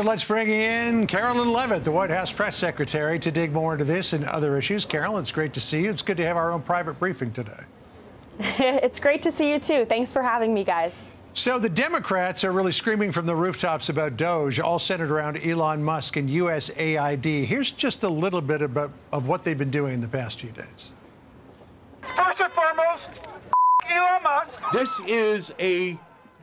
Let's bring in Carolyn Levitt, the White House press secretary, to dig more into this and other issues. Carolyn, it's great to see you. It's good to have our own private briefing today. It's great to see you, too. Thanks for having me, guys. So the Democrats are really screaming from the rooftops about DOGE, all centered around Elon Musk and USAID. Here's just a little bit of what they've been doing in the past few days. First and foremost, Elon Musk. This is a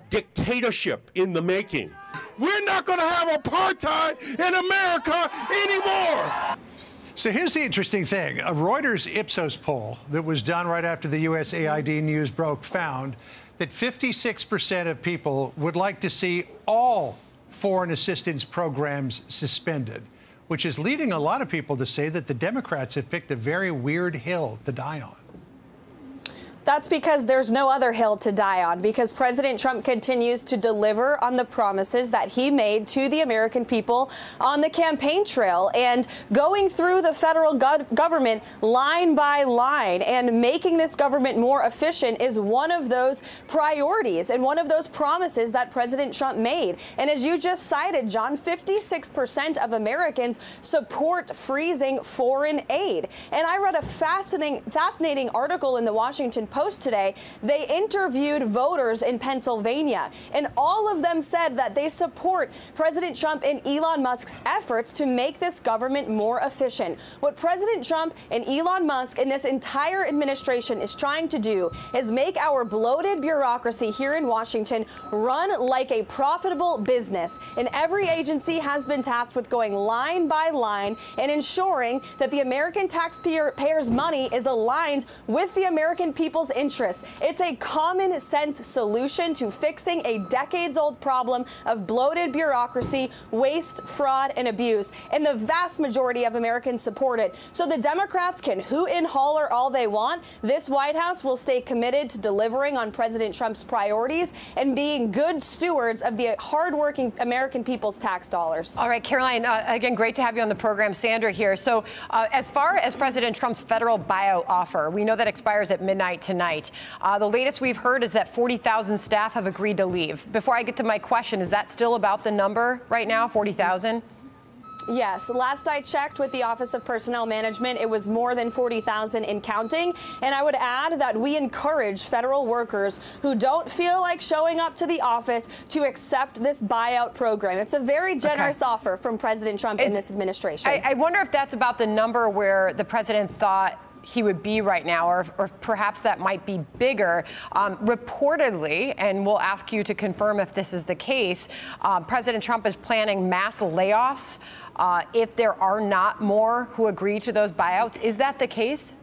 dictatorship in the making. We're not going to have apartheid in America anymore. So here's the interesting thing. A Reuters Ipsos poll that was done right after the USAID news broke found that 56% of people would like to see all foreign assistance programs suspended, which is leading a lot of people to say that the Democrats have picked a very weird hill to die on. That's because there's no other hill to die on, because President Trump continues to deliver on the promises that he made to the American people on the campaign trail, and going through the federal government line by line and making this government more efficient is one of those priorities and one of those promises that President Trump made. And as you just cited, John, 56% of Americans support freezing foreign aid. And I read a fascinating article in the Washington Post today. They interviewed voters in Pennsylvania, and all of them said that they support President Trump and Elon Musk's efforts to make this government more efficient. What President Trump and Elon Musk and this entire administration is trying to do is make our bloated bureaucracy here in Washington run like a profitable business. And every agency has been tasked with going line by line and ensuring that the American taxpayers' money is aligned with the American people's interests. It's a common sense solution to fixing a decades-old problem of bloated bureaucracy, waste, fraud, and abuse. And the vast majority of Americans support it. So the Democrats can hoot and holler all they want. This White House will stay committed to delivering on President Trump's priorities and being good stewards of the hardworking American people's tax dollars. All right, Caroline, again, great to have you on the program. Sandra here. So as far as President Trump's federal buyout offer, we know that expires at midnight tonight. The latest we've heard is that 40,000 staff have agreed to leave. Before I get to my question, is that still about the number right now, 40,000? Yes. Last I checked with the Office of Personnel Management, it was more than 40,000 and counting. And I would add that we encourage federal workers who don't feel like showing up to the office to accept this buyout program. It's a very generous offer from President Trump and this administration. I wonder if that's about the number where the president thought he would be right now, or perhaps that might be bigger. Reportedly, and we'll ask you to confirm if this is the case, President Trump is planning mass layoffs if there are not more who agree to those buyouts. Is that the case?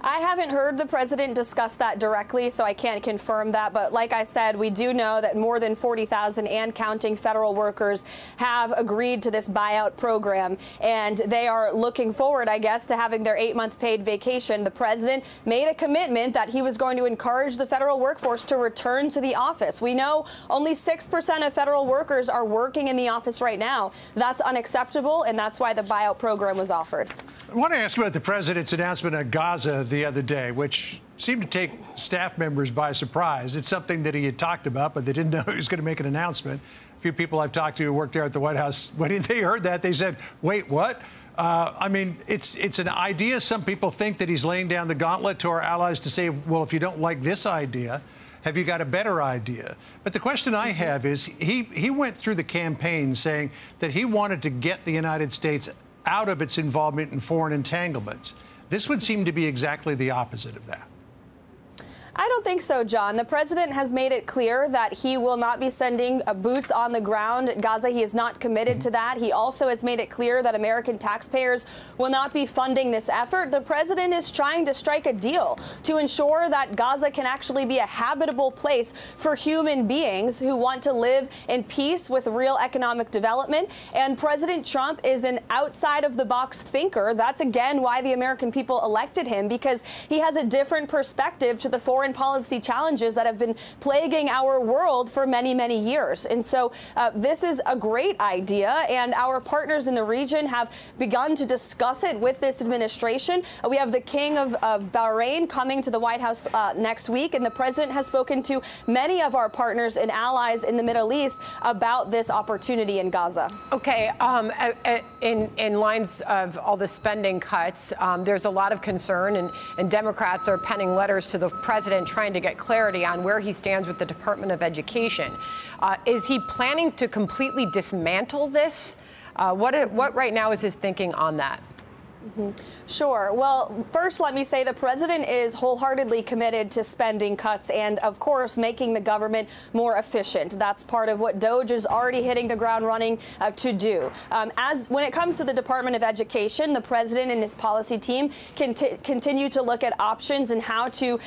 I haven't heard the president discuss that directly, so I can't confirm that. But like I said, we do know that more than 40,000 and counting federal workers have agreed to this buyout program, and they are looking forward, I guess, to having their 8-month paid vacation. The president made a commitment that he was going to encourage the federal workforce to return to the office. We know only 6% of federal workers are working in the office right now. That's unacceptable, and that's why the buyout program was offered. I want to ask about the president's announcement on Gaza the other day, which seemed to take staff members by surprise. It's something that he had talked about, but they didn't know he was going to make an announcement. A few people I've talked to who worked there at the White House, when they heard that, they said, wait, what? I mean, it's an idea. Some people think that he's laying down the gauntlet to our allies to say, well, if you don't like this idea, have you got a better idea? But the question I have is, he went through the campaign saying that he wanted to get the United States out of its involvement in foreign entanglements. This would seem to be exactly the opposite of that. I don't think so, John. The president has made it clear that he will not be sending boots on the ground at Gaza. He is not committed to that. He also has made it clear that American taxpayers will not be funding this effort. The president is trying to strike a deal to ensure that Gaza can actually be a habitable place for human beings who want to live in peace with real economic development. And President Trump is an outside-of-the-box thinker. That's, again, why the American people elected him, because he has a different perspective to the foreign foreign policy challenges that have been plaguing our world for many, many years. And so this is a great idea, and our partners in the region have begun to discuss it with this administration. We have the King of Bahrain coming to the White House next week, and the president has spoken to many of our partners and allies in the Middle East about this opportunity in Gaza. Okay, in lines of all the spending cuts, there's a lot of concern, and Democrats are penning letters to the president trying to get clarity on where he stands with the Department of Education. Is he planning to completely dismantle this? What right now is his thinking on that? Sure. Well, first, let me say the president is wholeheartedly committed to spending cuts and, of course, making the government more efficient. That's part of what DOGE is already hitting the ground running to do. When it comes to the Department of Education, the president and his policy team continue to look at options and how to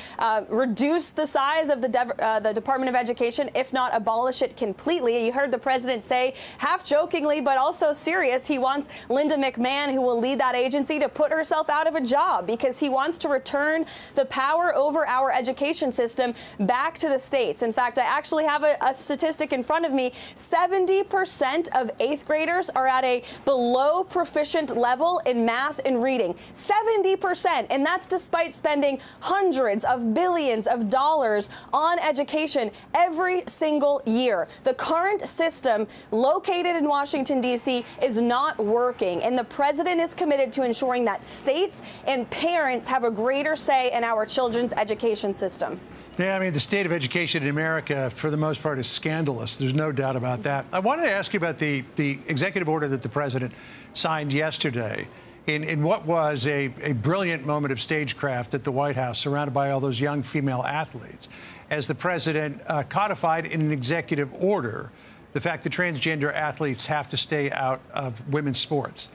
reduce the size of the Department of Education, if not abolish it completely. You heard the president say, half jokingly but also serious, he wants Linda McMahon, who will lead that agency, to put herself out of a job because he wants to return the power over our education system back to the states. In fact, I actually have a statistic in front of me. 70% of 8th graders are at a below proficient level in math and reading. 70%. And that's despite spending hundreds of billions of dollars on education every single year. The current system located in Washington, D.C. is not working, and the president is committed to ensuring that states and parents have a greater say in our children's education system. Yeah, I mean, the state of education in America, for the most part, is scandalous. There's no doubt about that. I wanted to ask you about the executive order that the president signed yesterday in what was a brilliant moment of stagecraft at the White House, surrounded by all those young female athletes, as the president codified in an executive order the fact that transgender athletes have to stay out of women's sports.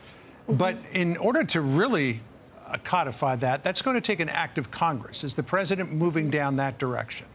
But in order to really codify that, that's going to take an act of Congress. Is the president moving down that direction?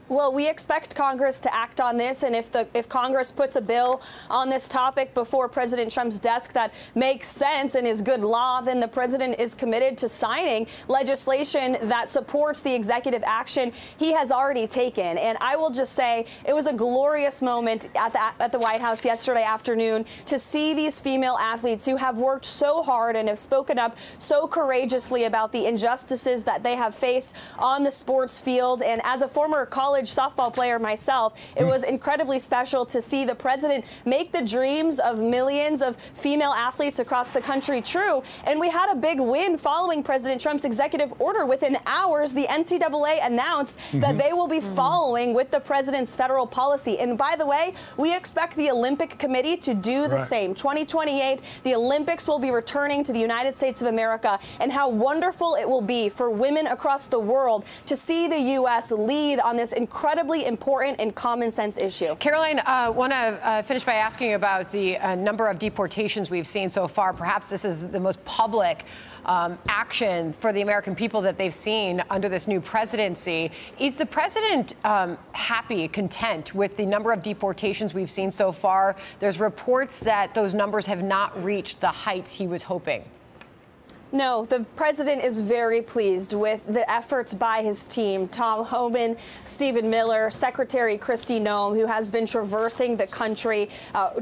Well, we expect Congress to act on this, and if Congress puts a bill on this topic before President Trump's desk that makes sense and is good law, then the president is committed to signing legislation that supports the executive action he has already taken. And I will just say it was a glorious moment at the White House yesterday afternoon to see these female athletes who have worked so hard and have spoken up so courageously about the injustices that they have faced on the sports field. And as a former college softball player myself, it was incredibly special to see the president make the dreams of millions of female athletes across the country true. And we had a big win following President Trump's executive order. Within hours, the NCAA announced that they will be following with the president's federal policy. And by the way, we expect the Olympic Committee to do the same. 2028, the Olympics will be returning to the United States of America, and how wonderful it will be for women across the world to see the U.S. lead on this incredibly important and common sense issue. Caroline, I want to finish by asking you about the number of deportations we've seen so far. Perhaps this is the most public action for the American people that they've seen under this new presidency. Is the president happy, content with the number of deportations we've seen so far? There's reports that those numbers have not reached the heights he was hoping. No, the president is very pleased with the efforts by his team. Tom Homan, Stephen Miller, Secretary Kristi Noem, who has been traversing the country,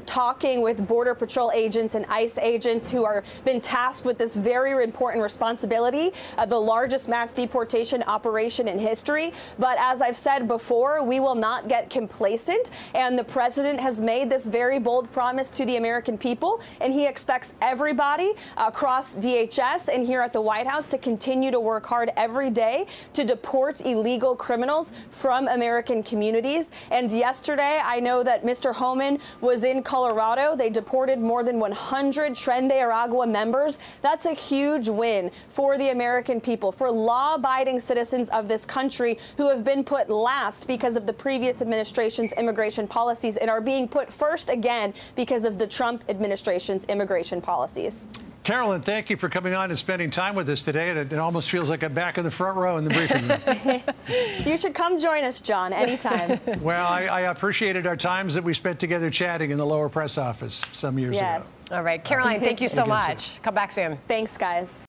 talking with Border Patrol agents and ICE agents who are been tasked with this very important responsibility, the largest mass deportation operation in history. But as I've said before, we will not get complacent. And the president has made this very bold promise to the American people, and he expects everybody across DHS and here at the White House to continue to work hard every day to deport illegal criminals from American communities. And yesterday, I know that Mr. Homan was in Colorado. They deported more than 100 Tren de Aragua members. That's a huge win for the American people, for law-abiding citizens of this country who have been put last because of the previous administration's immigration policies and are being put first again because of the Trump administration's immigration policies. Carolyn, thank you for coming on and spending time with us today. It almost feels like I'm back in the front row in the briefing room. You should come join us, John, anytime. Well, I appreciated our times that we spent together chatting in the lower press office some years ago. All right. Caroline, thank you so much. Come back soon. Thanks, guys.